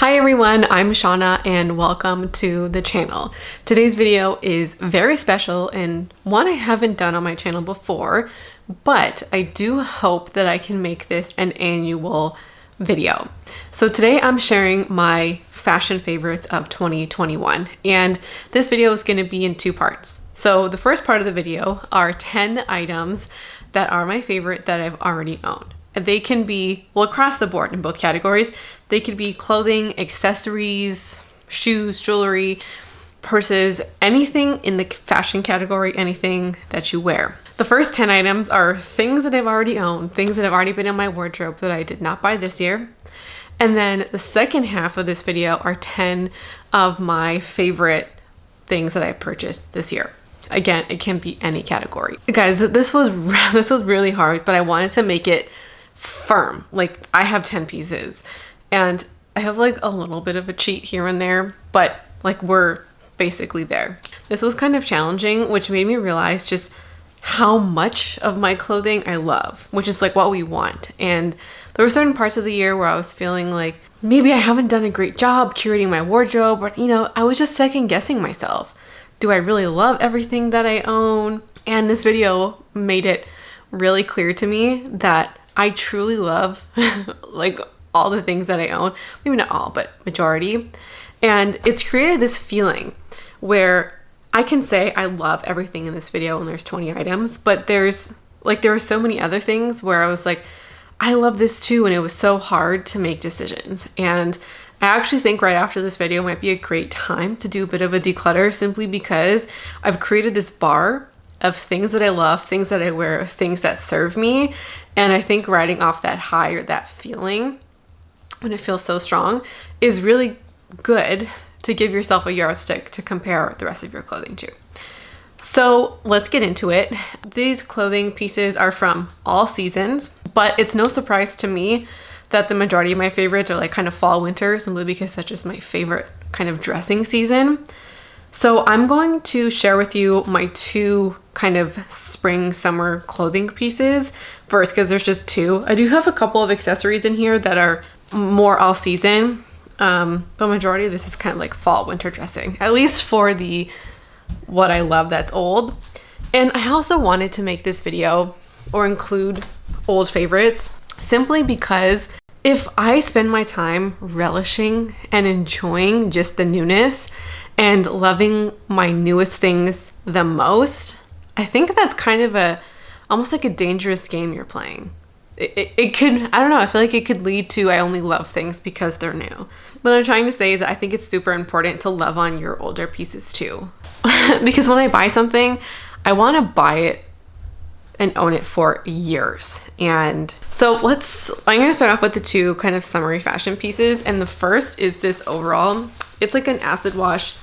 Hi everyone, I'm Shauna and welcome to the channel. Today's video is very special and one I haven't done on my channel before, but I do hope that I can make this an annual video. So today I'm sharing my fashion favorites of 2021, and this video is going to be in two parts. So the first part of the video are 10 items that are my favorite that I've already owned. They can be, well, across the board in both categories. They could be clothing, accessories, shoes, jewelry, purses, anything in the fashion category, anything that you wear. The first 10 items are things that I've already owned, things that have already been in my wardrobe that I did not buy this year. And then the second half of this video are 10 of my favorite things that I purchased this year. Again, it can be any category. Guys, this was really hard, but I wanted to make it firm. Like, I have 10 pieces and I have like a little bit of a cheat here and there, but like we're basically there. This was kind of challenging, which made me realize just how much of my clothing I love, which is like what we want. And there were certain parts of the year where I was feeling like maybe I haven't done a great job curating my wardrobe, or I was just second guessing myself. Do I really love everything that I own? And this video made it really clear to me that I truly love like all the things that I own. Maybe not all, but majority. And it's created this feeling where I can say I love everything in this video and there's 20 items, but there were so many other things where I was like, I love this too, and it was so hard to make decisions. And I actually think right after this video might be a great time to do a bit of a declutter, simply because I've created this bar of things that I love, things that I wear, things that serve me. And I think riding off that high, or that feeling when it feels so strong, is really good to give yourself a yardstick to compare the rest of your clothing to. So let's get into it. These clothing pieces are from all seasons, but it's no surprise to me that the majority of my favorites are like kind of fall winter, simply because that's just my favorite kind of dressing season. So I'm going to share with you my two kind of spring summer clothing pieces first, because there's just two. I do have a couple of accessories in here that are more all season, but majority of this is kind of like fall winter dressing, at least for what I love that's old. And I also wanted to make this video or include old favorites simply because if I spend my time relishing and enjoying just the newness and loving my newest things the most, I think that's kind of almost like a dangerous game you're playing. It could, I don't know, I feel like it could lead to I only love things because they're new. What I'm trying to say is that I think it's super important to love on your older pieces too. Because when I buy something, I want to buy it and own it for years. And so I'm going to start off with the two kind of summery fashion pieces. And the first is this overall. It's like an acid wash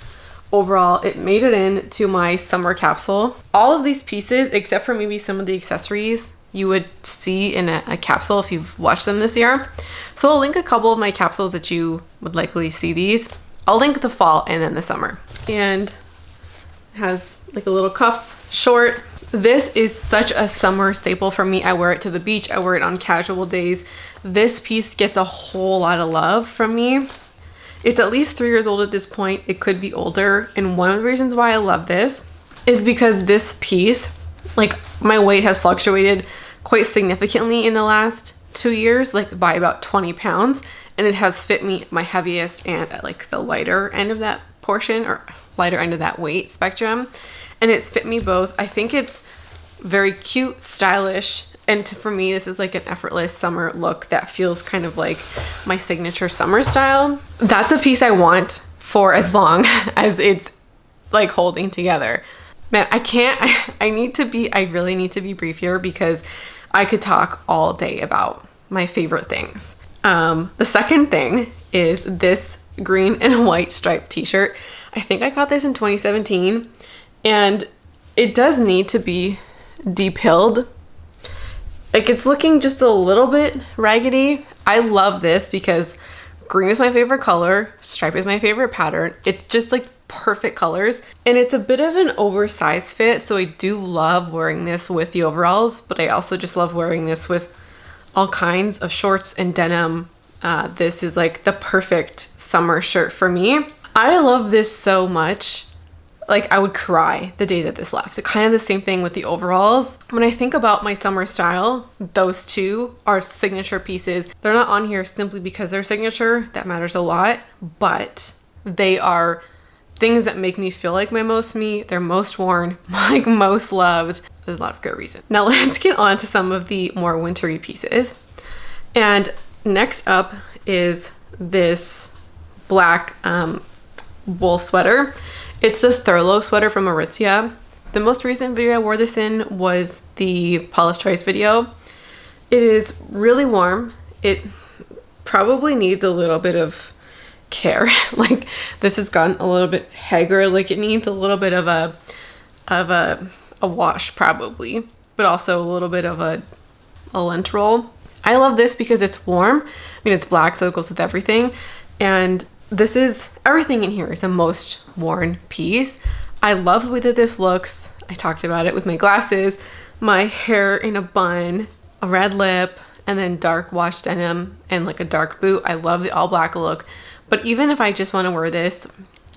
overall. It made it into my summer capsule. All of these pieces, except for maybe some of the accessories, you would see in a capsule if you've watched them this year. So I'll link a couple of my capsules that you would likely see these. I'll link the fall and then the summer. And it has like a little cuff short. This is such a summer staple for me. I wear it to the beach. I wear it on casual days. This piece gets a whole lot of love from me. It's at least 3 years old at this point. It could be older. And one of the reasons why I love this is because this piece, like, my weight has fluctuated quite significantly in the last 2 years, like by about 20 pounds. And it has fit me my heaviest and at like the lighter end of that portion, or lighter end of that weight spectrum. And it's fit me both. I think it's very cute, stylish. And for me, this is like an effortless summer look that feels kind of like my signature summer style. That's a piece I want for as long as it's like holding together. Man, I really need to be brief here because I could talk all day about my favorite things. The second thing is this green and white striped t-shirt. I think I got this in 2017 and it does need to be depilled. Like, it's looking just a little bit raggedy. I love this because green is my favorite color, stripe is my favorite pattern. It's just like perfect colors, and it's a bit of an oversized fit, so I do love wearing this with the overalls, but I also just love wearing this with all kinds of shorts and denim. This is like the perfect summer shirt for me. I love this so much. Like, I would cry the day that this left. Kind of the same thing with the overalls. When I think about my summer style, those two are signature pieces. They're not on here simply because they're signature. That matters a lot, but they are things that make me feel like my most me. They're most worn, like most loved. There's a lot of good reasons. Now let's get on to some of the more wintry pieces. And next up is this black wool sweater. It's the Thurlow sweater from Aritzia. The most recent video I wore this in was the Paula's Choice video. It is really warm. It probably needs a little bit of care. Like, this has gotten a little bit haggard. Like, it needs a little bit of a wash probably, but also a little bit of a lint roll. I love this because it's warm. I mean, it's black, so it goes with everything. And this is, everything in here is a most worn piece. I love the way that this looks. I talked about it with my glasses, my hair in a bun, a red lip, and then dark wash denim and like a dark boot. I love the all black look. But even if I just want to wear this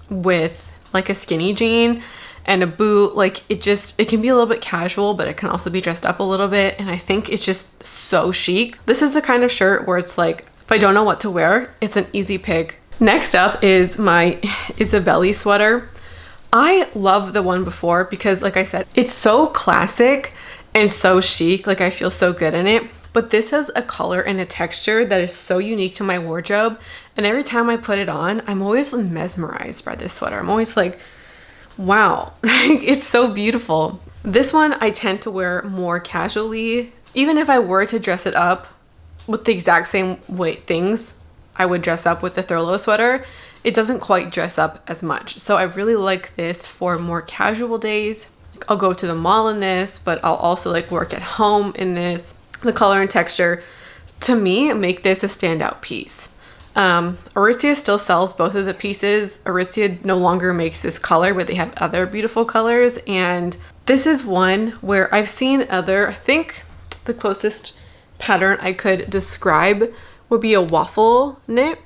with like a skinny jean and a boot, like it can be a little bit casual, but it can also be dressed up a little bit. And I think it's just so chic. This is the kind of shirt where it's like, if I don't know what to wear, it's an easy pick. Next up is my Isabelli sweater. I love the one before because, like I said, it's so classic and so chic. Like, I feel so good in it. But this has a color and a texture that is so unique to my wardrobe. And every time I put it on, I'm always mesmerized by this sweater. I'm always like, wow, it's so beautiful. This one I tend to wear more casually. Even if I were to dress it up with the exact same weight things I would dress up with the Thurlow sweater, it doesn't quite dress up as much. So I really like this for more casual days. I'll go to the mall in this, but I'll also like work at home in this. The color and texture, to me, make this a standout piece. Aritzia still sells both of the pieces. Aritzia no longer makes this color, but they have other beautiful colors. And this is one where I've seen other, I think the closest pattern I could describe would be a waffle knit.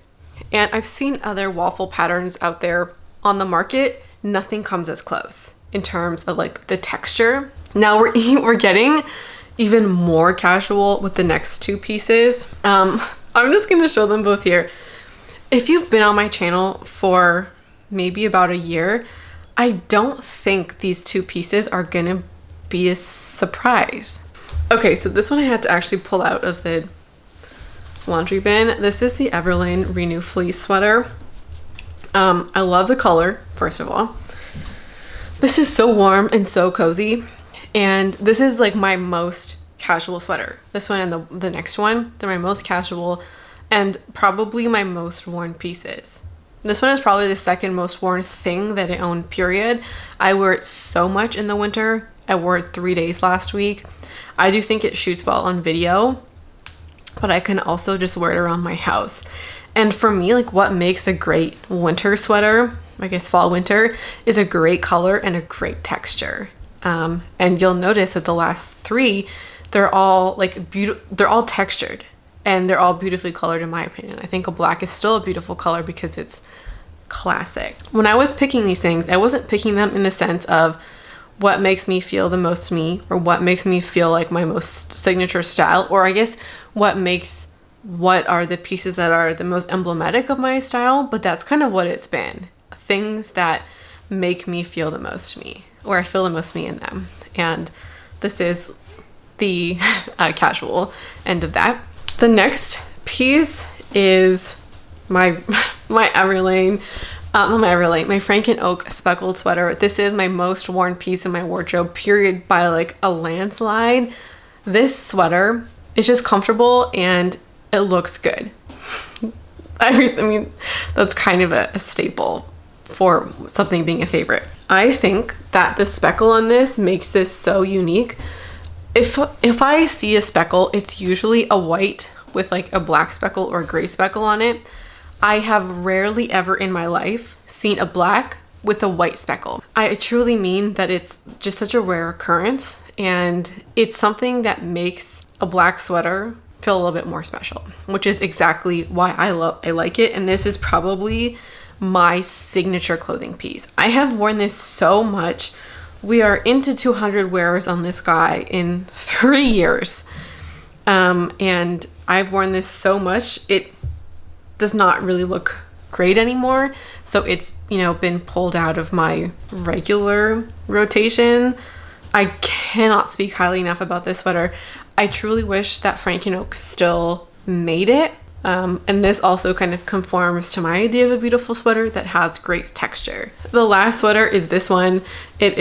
And I've seen other waffle patterns out there on the market. Nothing comes as close in terms of like the texture. Now we're getting even more casual with the next two pieces. I'm just gonna show them both here. If you've been on my channel for maybe about a year, I don't think these two pieces are gonna be a surprise. Okay, so this one I had to actually pull out of the laundry bin. This is the Everlane Renew Fleece sweater. I love the color, first of all. This is so warm and so cozy. And this is like my most casual sweater. This one and the next one, they're my most casual and probably my most worn pieces. This one is probably the second most worn thing that I own, period. I wear it so much in the winter. I wore it 3 days last week. I do think it shoots well on video, but I can also just wear it around my house. And for me, like, what makes a great winter sweater, I guess fall winter, is a great color and a great texture. And you'll notice that the last three, they're all like they're all textured and they're all beautifully colored in my opinion. I think a black is still a beautiful color because it's classic. When I was picking these things, I wasn't picking them in the sense of what makes me feel the most me or what makes me feel like my most signature style, or I guess what are the pieces that are the most emblematic of my style, but that's kind of what it's been. Things that make me feel the most me, or I feel the most me in them. And this is the casual end of that. The next piece is my Everlane, my Frank and Oak speckled sweater. This is my most worn piece in my wardrobe, period, by like a landslide. This sweater is just comfortable and it looks good. I mean, that's kind of a staple for something being a favorite. I think that the speckle on this makes this so unique. If I see a speckle, it's usually a white with like a black speckle or a gray speckle on it. I have rarely ever in my life seen a black with a white speckle. I truly mean that it's just such a rare occurrence, and it's something that makes a black sweater feel a little bit more special, which is exactly why I like it. And this is probably my signature clothing piece. I have worn this so much. We are into 200 wears on this guy in 3 years. And I've worn this so much, it does not really look great anymore. So it's, you know, been pulled out of my regular rotation. I cannot speak highly enough about this sweater. I truly wish that Frank Oak still made it. And this also kind of conforms to my idea of a beautiful sweater that has great texture. The last sweater is this one. It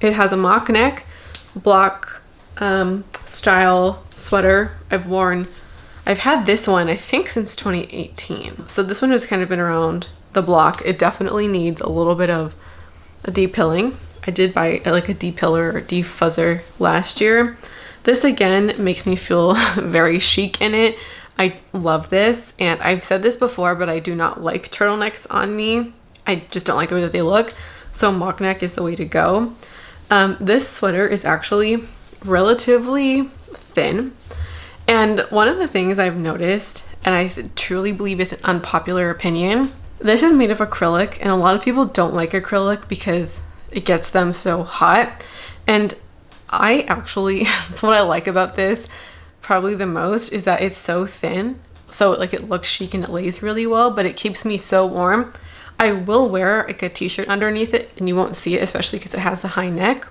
has a mock neck, block style sweater. I've had this one, I think, since 2018. So this one has kind of been around the block. It definitely needs a little bit of a de-pilling. I did buy like a de-piller or defuzzer last year. This again makes me feel very chic in it. I love this, and I've said this before, but I do not like turtlenecks on me. I just don't like the way that they look. So mock neck is the way to go. This sweater is actually relatively thin. And one of the things I've noticed, and I truly believe is an unpopular opinion, this is made of acrylic, and a lot of people don't like acrylic because it gets them so hot. And I actually, that's what I like about this probably the most, is that it's so thin. So like it looks chic and it lays really well, but it keeps me so warm. I will wear like a t-shirt underneath it and you won't see it, especially because it has the high neck,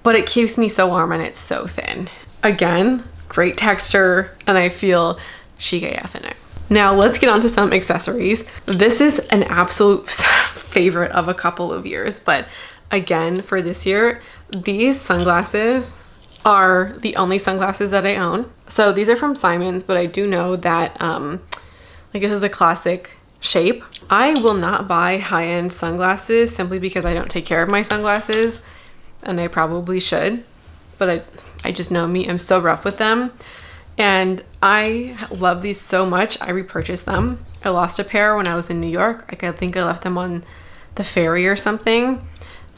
but it keeps me so warm and it's so thin. Again, great texture, and I feel chic AF in it. Now let's get on to some accessories. This is an absolute favorite of a couple of years, but again, for this year, these sunglasses are the only sunglasses that I own. So these are from Simon's, but I do know that like this is a classic shape. I will not buy high-end sunglasses simply because I don't take care of my sunglasses, and I probably should, but I just know me, I'm so rough with them. And I love these so much, I repurchased them. I lost a pair when I was in New York. I think I left them on the ferry or something.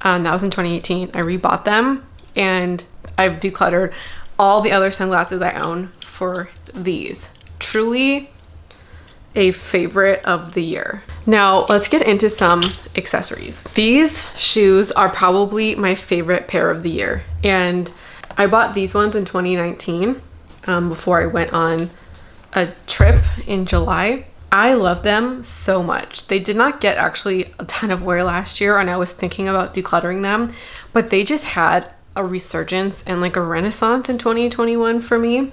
That was in 2018. I rebought them, and I've decluttered all the other sunglasses I own for these. Truly a favorite of the year. Now let's get into some accessories. These shoes are probably my favorite pair of the year, and I bought these ones in 2019 before I went on a trip in July. I love them so much. They did not get actually a ton of wear last year, and I was thinking about decluttering them, but they just had a resurgence and like a renaissance in 2021 for me.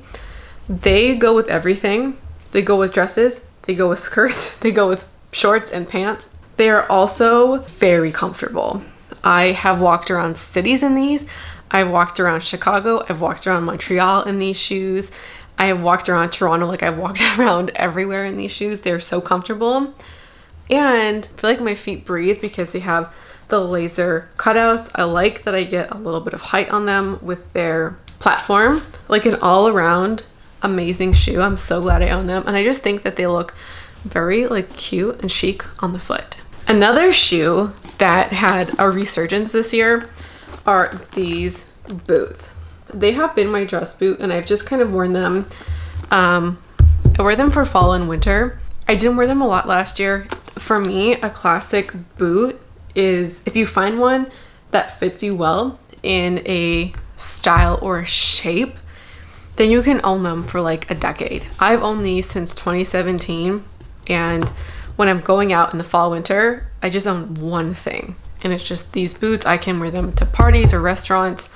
They go with everything. They go with dresses, they go with skirts, they go with shorts and pants. They are also very comfortable. I have walked around cities in these. I've walked around Chicago. I've walked around Montreal in these shoes. I have walked around Toronto. Like, I've walked around everywhere in these shoes. They're so comfortable. And I feel like my feet breathe because they have the laser cutouts. I like that I get a little bit of height on them with their platform. Like an all around amazing shoe. I'm so glad I own them. And I just think that they look very like cute and chic on the foot. Another shoe that had a resurgence this year are these boots. They have been my dress boot, and I've just kind of worn them. I wear them for fall and winter. I didn't wear them a lot last year. For me, a classic boot is if you find one that fits you well in a style or a shape, then you can own them for like a decade. I've owned these since 2017, and when I'm going out in the fall winter, I just own one thing, and it's just these boots. I can wear them to parties or restaurants,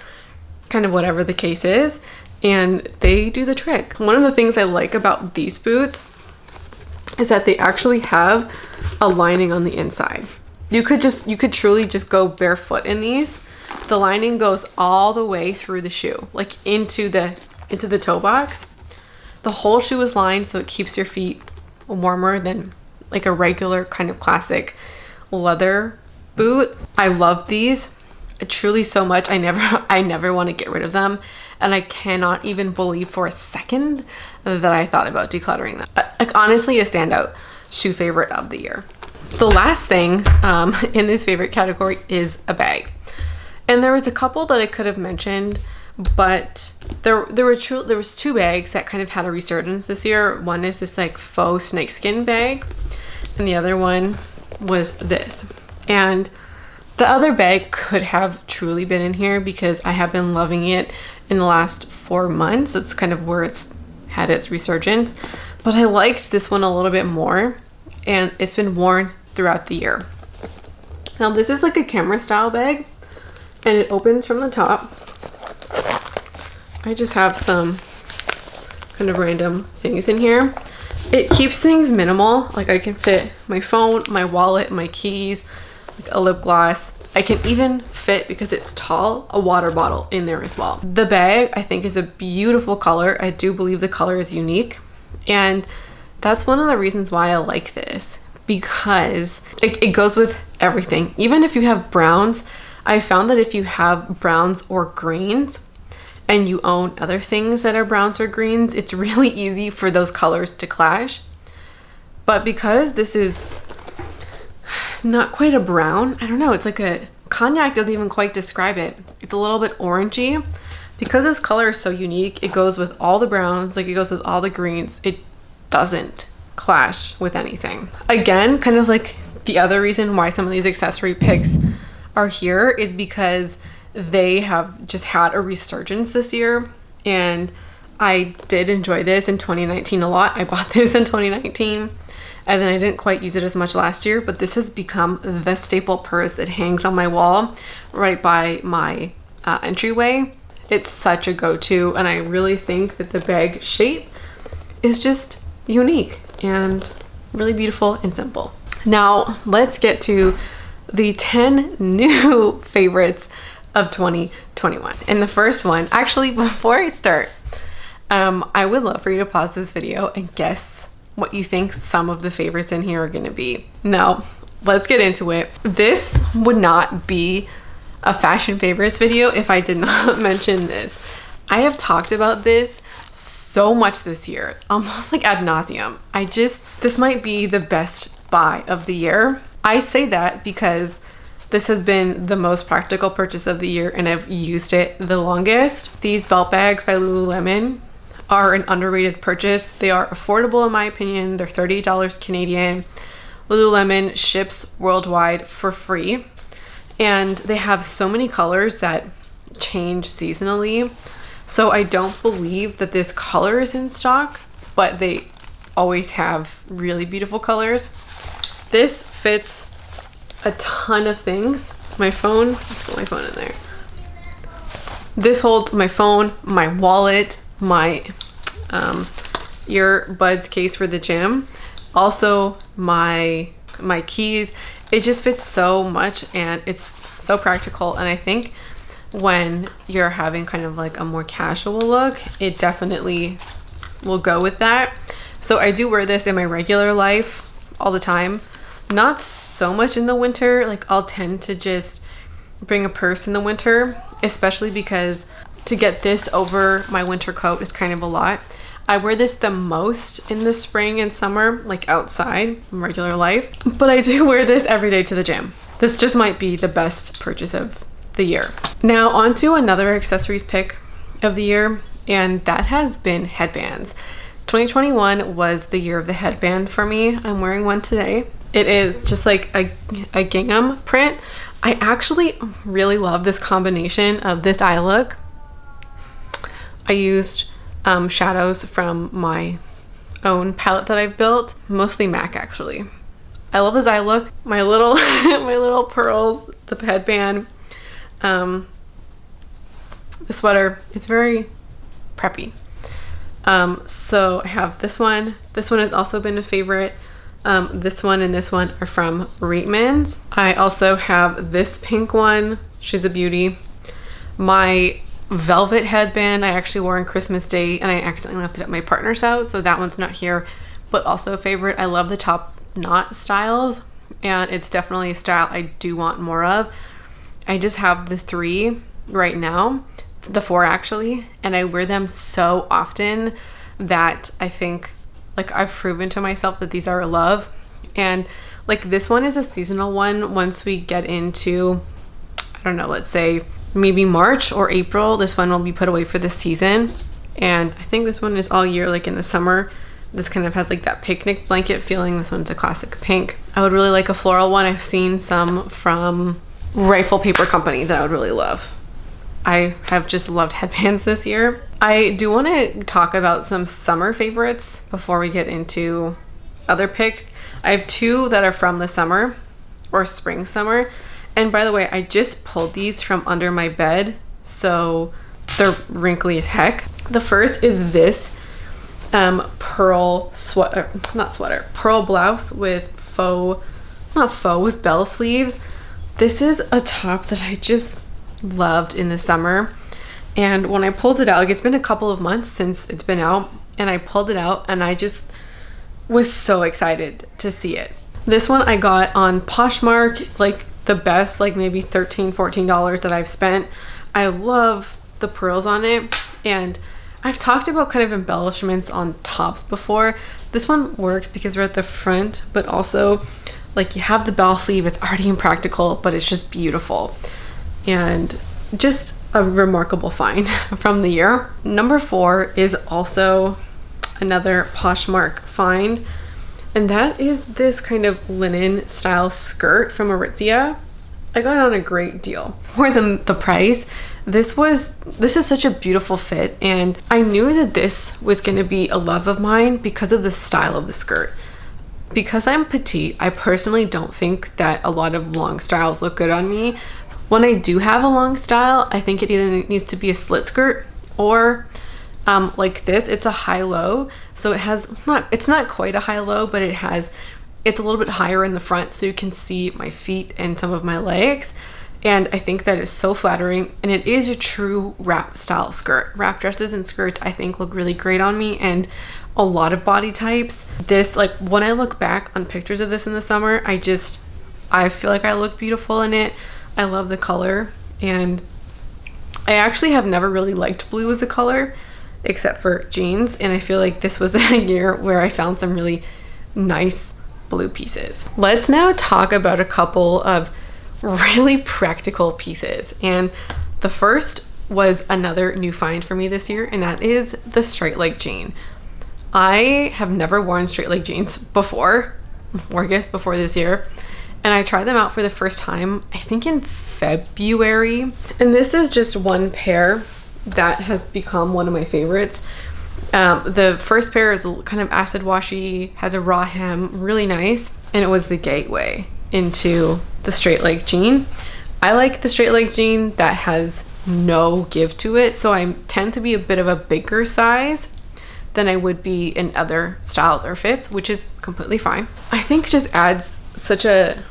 kind of whatever the case is, and they do the trick. One of the things I like about these boots is that they actually have a lining on the inside. You could truly just go barefoot in these. The lining goes all the way through the shoe, like into the toe box. The whole shoe is lined, so it keeps your feet warmer than like a regular kind of classic leather boot. I love these truly so much. I never want to get rid of them, and I cannot even believe for a second that I thought about decluttering them. Like, honestly, a standout shoe favorite of the year. The last thing in this favorite category is a bag, and there was a couple that I could have mentioned, but There was two bags that kind of had a resurgence this year. One is this like faux snakeskin bag, and the other one was this. And the other bag could have truly been in here because I have been loving it in the last 4 months. That's kind of where it's had its resurgence. But I liked this one a little bit more, and it's been worn throughout the year. Now this is like a camera style bag, and it opens from the top. I just have some kind of random things in here. It keeps things minimal. Like I can fit my phone, my wallet, my keys, like a lip gloss. I can even fit, because it's tall, a water bottle in there as well. The bag I think is a beautiful color. I do believe the color is unique, and that's one of the reasons why I like this, because it goes with everything. Even if you have browns, I found that if you have browns or greens and you own other things that are browns or greens, it's really easy for those colors to clash. But because this is not quite a brown, I don't know, it's like a cognac, doesn't even quite describe it. It's a little bit orangey. Because this color is so unique, it goes with all the browns, like it goes with all the greens. It doesn't clash with anything. Again, kind of like the other reason why some of these accessory picks are here is because they have just had a resurgence this year, and I did enjoy this in 2019 a lot. I bought this in 2019, and then I didn't quite use it as much last year, but this has become the staple purse that hangs on my wall right by my entryway. It's such a go-to, and I really think that the bag shape is just unique and really beautiful and simple. Now let's get to the 10 new favorites of 2021. And the first one, actually, before I start, I would love for you to pause this video and guess what you think some of the favorites in here are gonna be. Now, let's get into it. This would not be a fashion favorites video if I did not mention this. I have talked about this so much this year, almost like ad nauseum. This might be the best buy of the year. I say that because this has been the most practical purchase of the year, and I've used it the longest. These belt bags by Lululemon are an underrated purchase. They are affordable in my opinion. They're $38 Canadian. Lululemon ships worldwide for free, and they have so many colors that change seasonally. So I don't believe that this color is in stock, but they always have really beautiful colors. This fits a ton of things. My phone, let's put my phone in there. This holds my phone, my wallet, my earbuds case for the gym, also my keys. It just fits so much, and it's so practical. And I think when you're having kind of like a more casual look, it definitely will go with that. So I do wear this in my regular life all the time. Not so much in the winter. Like I'll tend to just bring a purse in the winter, especially because to get this over my winter coat is kind of a lot. I wear this the most in the spring and summer, like outside in regular life, but I do wear this every day to the gym. This just might be the best purchase of the year. Now on to another accessories pick of the year, and that has been headbands. 2021 was the year of the headband for me. I'm wearing one today. It is just like a gingham print. I actually really love this combination of this eye look. I used shadows from my own palette that I've built, mostly MAC actually. I love this eye look. My little my little pearls, the headband, the sweater. It's very preppy. So I have this one. This one has also been a favorite. This one and this one are from Reitmans. I also have this pink one. She's a beauty. My velvet headband I actually wore on Christmas Day, and I accidentally left it at my partner's house, so that one's not here, but also a favorite. I love the top knot styles, and it's definitely a style I do want more of. I just have the 3 right now, the 4 actually, and I wear them so often that I think like I've proven to myself that these are a love. And like this one is a seasonal one. Once we get into, I don't know, let's say maybe March or April. This one will be put away for this season. And I think this one is all year, like in the summer. This kind of has like that picnic blanket feeling. This one's a classic pink. I would really like a floral one. I've seen some from Rifle Paper Company that I would really love. I have just loved headbands this year. I do want to talk about some summer favorites before we get into other picks. I have two that are from the summer or spring summer. And by the way, I just pulled these from under my bed, so they're wrinkly as heck. The first is this pearl pearl blouse with with bell sleeves. This is a top that I just loved in the summer, and when I pulled it out, like, it's been a couple of months since it's been out, and I pulled it out and I just was so excited to see it. This one I got on Poshmark, like the best, like maybe $13-14 that I've spent. I love the pearls on it, and I've talked about kind of embellishments on tops before. This one works because we're at the front, but also like you have the bell sleeve. It's already impractical, but it's just beautiful and just a remarkable find from the year. Number 4 is also another Poshmark find, and that is this kind of linen style skirt from Aritzia. I got it on a great deal, more than the price. This is such a beautiful fit, and I knew that this was going to be a love of mine because of the style of the skirt. Because I'm petite, I personally don't think that a lot of long styles look good on me. When I do have a long style, I think it either needs to be a slit skirt or like this. It's a high-low, so it's not quite a high-low, but it's a little bit higher in the front, so you can see my feet and some of my legs. And I think that is so flattering, and it is a true wrap style skirt. Wrap dresses and skirts I think look really great on me and a lot of body types. This, like, when I look back on pictures of this in the summer, I feel like I look beautiful in it. I love the color, and I actually have never really liked blue as a color except for jeans, and I feel like this was a year where I found some really nice blue pieces. Let's now talk about a couple of really practical pieces, and the first was another new find for me this year, and that is the straight leg jean. I have never worn straight leg jeans before, or I guess before this year, and I tried them out for the first time I think in February, and this is just one pair that has become one of my favorites. The first pair is kind of acid washy, has a raw hem, really nice, and it was the gateway into the straight leg jean. I like the straight leg jean that has no give to it, so I tend to be a bit of a bigger size than I would be in other styles or fits, which is completely fine. I think it just adds such a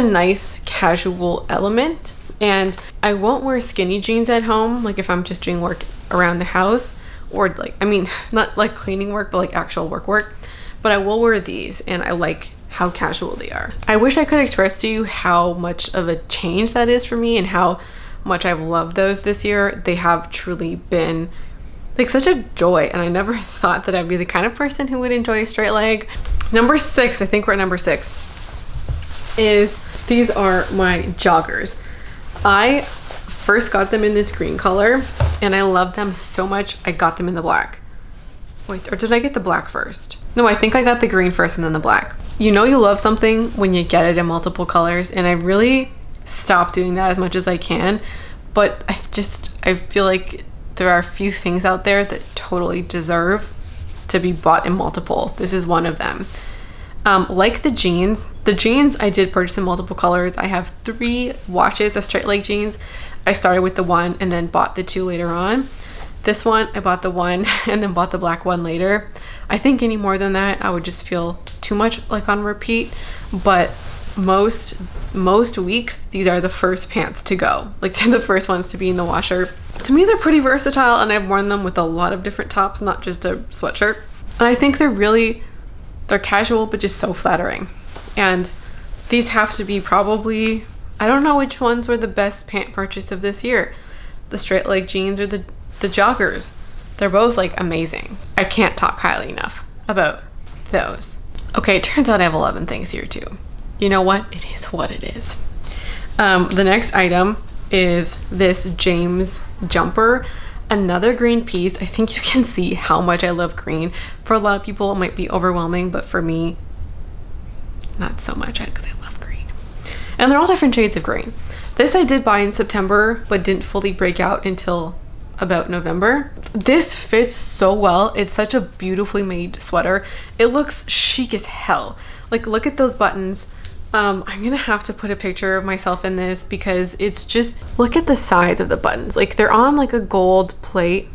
nice casual element, and I won't wear skinny jeans at home, like if I'm just doing work around the house, or like, I mean, not like cleaning work, but like actual work, but I will wear these, and I like how casual they are. I wish I could express to you how much of a change that is for me and how much I've loved those this year. They have truly been like such a joy, and I never thought that I'd be the kind of person who would enjoy a straight leg. Number 6, I think we're at number 6, is these are my joggers. I first got them in this green color, and I love them so much I got them in the black. Wait, or did I get the black first? No, I think I got the green first and then the black. You know you love something when you get it in multiple colors, and I really stopped doing that as much as I can, but I feel like there are a few things out there that totally deserve to be bought in multiples. This is one of them. Like the jeans I did purchase in multiple colors. I have 3 washes of straight leg jeans. I started with the one and then bought the 2 later on. This one, I bought the one and then bought the black one later. I think any more than that, I would just feel too much like on repeat, but most weeks, these are the first pants to go. Like, they're the first ones to be in the washer. To me, they're pretty versatile, and I've worn them with a lot of different tops, not just a sweatshirt. And I think they're casual, but just so flattering. And these have to be probably, I don't know which ones were the best pant purchase of this year. The straight leg jeans or the joggers. They're both like amazing. I can't talk highly enough about those. Okay, it turns out I have 11 things here too. You know what? It is what it is. The next item is this James jumper. Another green piece. I think you can see how much I love green. For a lot of people, it might be overwhelming, but for me, not so much because I love green. And they're all different shades of green. This I did buy in September, but didn't fully break out until about November. This fits so well. It's such a beautifully made sweater. It looks chic as hell. Like, look at those buttons. I'm gonna have to put a picture of myself in this because it's just, look at the size of the buttons. Like, they're on like a gold plate.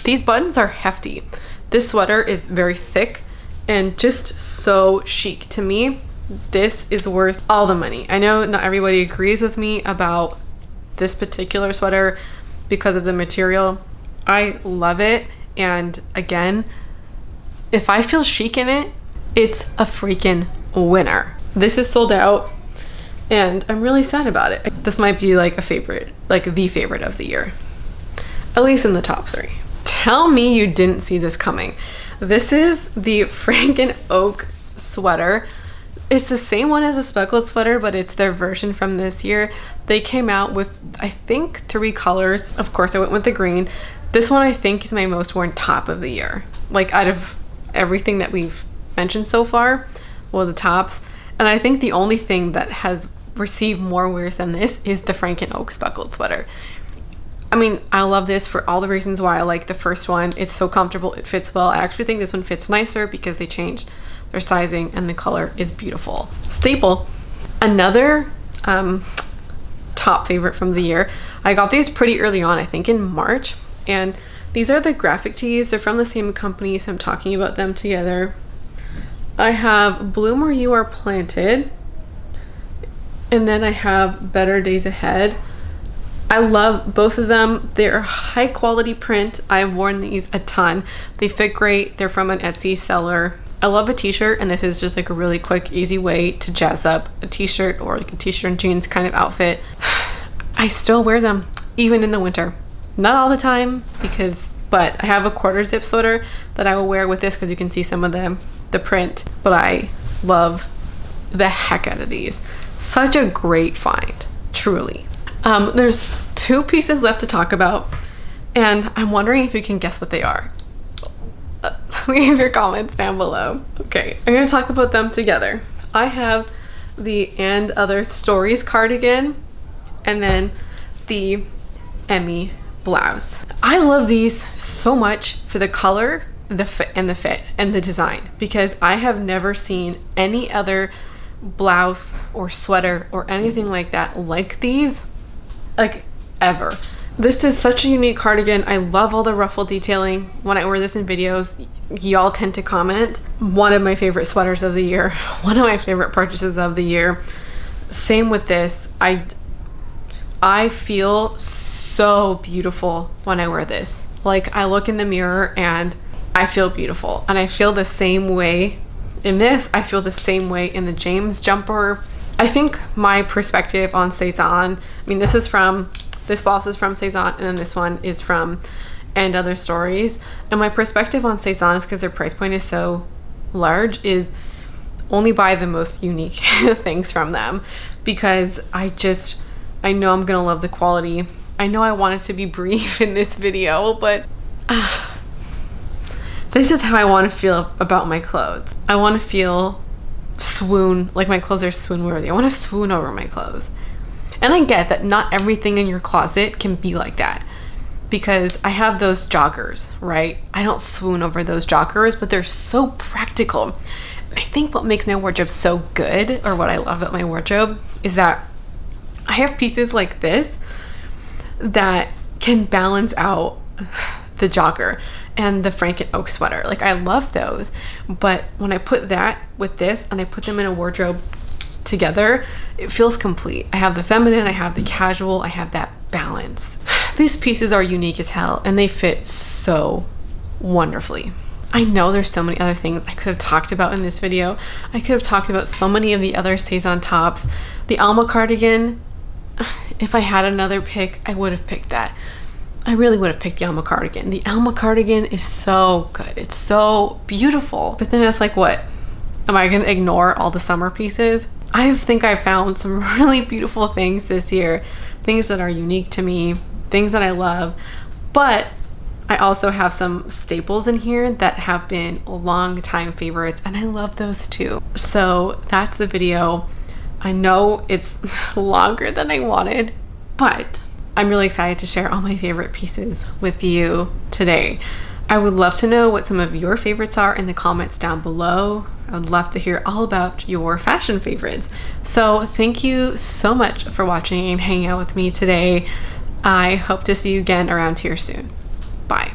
These buttons are hefty. This sweater is very thick and just so chic. To me, this is worth all the money. I know not everybody agrees with me about this particular sweater because of the material. I love it, and again, if I feel chic in it, it's a freaking winner. This is sold out and I'm really sad about it. This might be like a favorite, like the favorite of the year, at least in the top 3. Tell me you didn't see this coming. This is the Franken Oak sweater. It's the same one as a speckled sweater, but it's their version from this year. They came out with, I think, 3 colors. Of course, I went with the green. This one I think is my most worn top of the year. Like, out of everything that we've mentioned so far, well, the tops. And I think the only thing that has received more wears than this is the Franken Oak speckled sweater. I mean, I love this for all the reasons why I like the first one. It's so comfortable, it fits well. I actually think this one fits nicer because they changed their sizing and the color is beautiful. Staple. Another top favorite from the year. I got these pretty early on, I think in March, and these are the graphic tees. They're from the same company, so I'm talking about them together. I have Bloom Where You Are Planted, and then I have Better Days Ahead. I love both of them. They're high quality print. I've worn these a ton. They fit great. They're from an Etsy seller. I love a t-shirt, and this is just like a really quick, easy way to jazz up a t-shirt or like a t-shirt and jeans kind of outfit. I still wear them even in the winter. Not all the time but I have a quarter zip sweater that I will wear with this because you can see some of the print, but I love the heck out of these. Such a great find, truly. There's 2 pieces left to talk about, and I'm wondering if you can guess what they are. Leave your comments down below. Okay, I'm gonna talk about them together. I have the And Other Stories cardigan, and then the Emmy blouse. I love these so much for the color, the fit and the design, because I have never seen any other blouse or sweater or anything like that like these, like, ever. This is such a unique cardigan. I love all the ruffle detailing. When I wear this in videos, y'all tend to comment. One of my favorite sweaters of the year. One of my favorite purchases of the year. Same with this. I feel so beautiful when I wear this. Like, I look in the mirror and I feel beautiful. And I feel the same way in this. I feel the same way in the James jumper. I think my perspective on Cezanne, I mean, this boss is from Cezanne, and then this one is from And Other Stories. And my perspective on Cezanne is because their price point is so large, is only buy the most unique things from them, because I know I'm gonna love the quality. I know I wanted to be brief in this video, but this is how I want to feel about my clothes. I want to feel swoon, like my clothes are swoon worthy. I want to swoon over my clothes. And I get that not everything in your closet can be like that, because I have those joggers, right? I don't swoon over those joggers, but they're so practical. I think what makes my wardrobe so good, or what I love about my wardrobe, is that I have pieces like this that can balance out the jogger and the Franken Oak sweater. Like, I love those, but when I put that with this and I put them in a wardrobe together, it feels complete. I have the feminine, I have the casual, I have that balance. These pieces are unique as hell, and they fit so wonderfully. I know there's so many other things I could have talked about in this video. I could have talked about so many of the other Cezanne tops. The Alma cardigan, if I had another pick, I would have picked that. I really would have picked the Alma cardigan. The Alma cardigan is so good. It's so beautiful. But then it's like, what? Am I gonna ignore all the summer pieces? I think I found some really beautiful things this year, things that are unique to me, things that I love, but I also have some staples in here that have been long time favorites, and I love those too. So that's the video. I know it's longer than I wanted, but I'm really excited to share all my favorite pieces with you today. I would love to know what some of your favorites are in the comments down below. I would love to hear all about your fashion favorites. So thank you so much for watching and hanging out with me today. I hope to see you again around here soon. Bye.